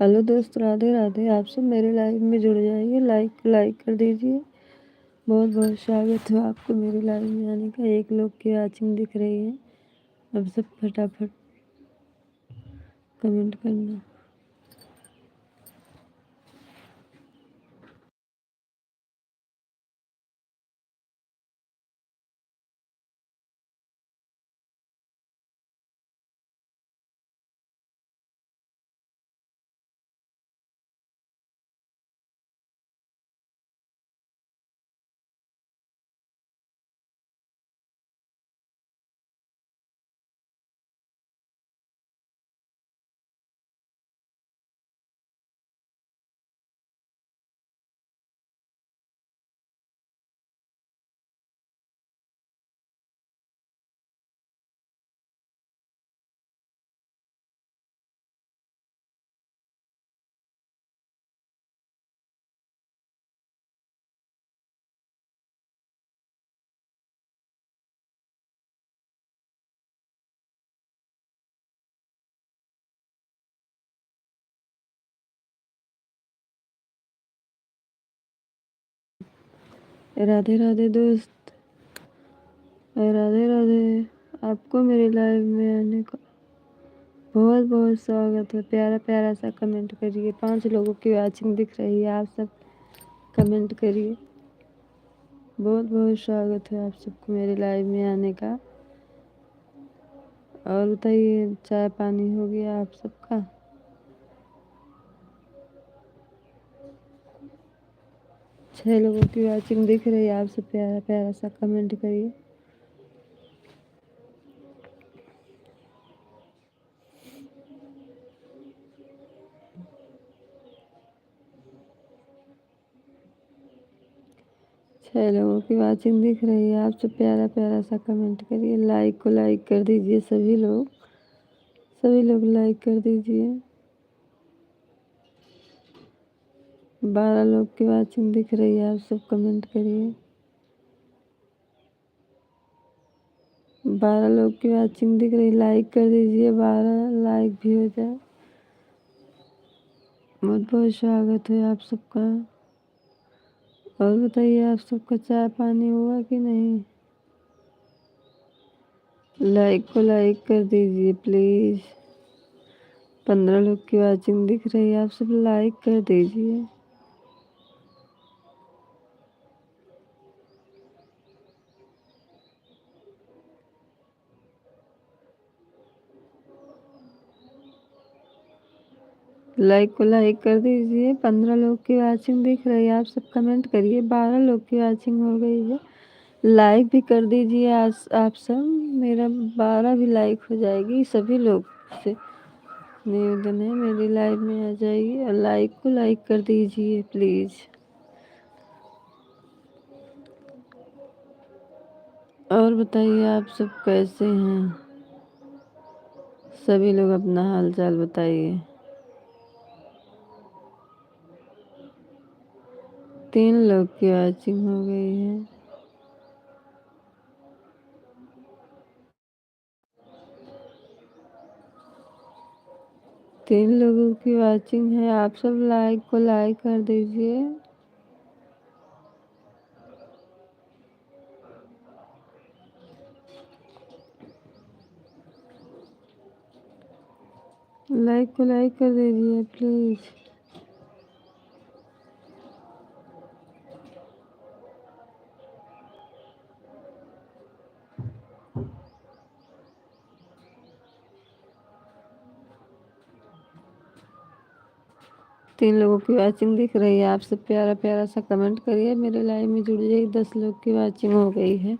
Hello दोस्त, राधे राधे। आप सब मेरे लाइव में जुड़ जाइए, लाइक कर दीजिए। बहुत बहुत स्वागत है आपको मेरे लाइव में आने का। 1 लोग की वॉचिंग दिख रही है। अब सब फटाफट कमेंट करना। राधे राधे दोस्त, राधे राधे। आपको मेरे लाइव में आने का बहुत बहुत स्वागत है। प्यारा प्यारा सा कमेंट करिए। 5 लोगों की वॉचिंग दिख रही है। आप सब कमेंट करिए। बहुत बहुत स्वागत है आप सबको मेरे लाइव में आने का। और बताइए, चाय पानी हो गया आप सबका? 6 लोगों की वॉचिंग दिख रही है। आप सब प्यारा प्यारा सा कमेंट करिए। छह लोगों की वॉचिंग दिख रही है। आप सब प्यारा प्यारा सा कमेंट करिए। लाइक को लाइक कर दीजिए। सभी लोग लाइक कर दीजिए। 12 लोग की वॉचिंग दिख रही है। आप सब कमेंट करिए। 12 लोग की वॉचिंग दिख रही है। लाइक कर दीजिए। 12 लाइक भी हो जाए। बहुत बहुत स्वागत है आप सबका। और बताइए, आप सबका चाय पानी हुआ कि नहीं? लाइक को लाइक कर दीजिए प्लीज़। 15 लोग की वॉचिंग दिख रही है। आप सब लाइक कर दीजिए। लाइक को लाइक कर दीजिए। 15 लोग की वॉचिंग दिख रही है। आप सब कमेंट करिए। 12 लोग की वॉचिंग हो गई है। लाइक भी कर दीजिए। आज आप सब मेरा 12 भी लाइक हो जाएगी। सभी लोग से निवेदन है, मेरी लाइव में आ जाइए और लाइक को लाइक कर दीजिए प्लीज़। और बताइए, आप सब कैसे हैं? सभी लोग अपना हाल चाल बताइए। 3 लोग की वॉचिंग हो गई है। 3 लोगों की वॉचिंग है। आप सब लाइक को लाइक कर दीजिए। लाइक को लाइक कर दीजिए प्लीज़। तीन लोगों की वॉचिंग दिख रही है। आप सब प्यारा प्यारा सा कमेंट करिए। मेरे लाइव में जुड़ जाइए। 10 लोग की वॉचिंग हो गई है।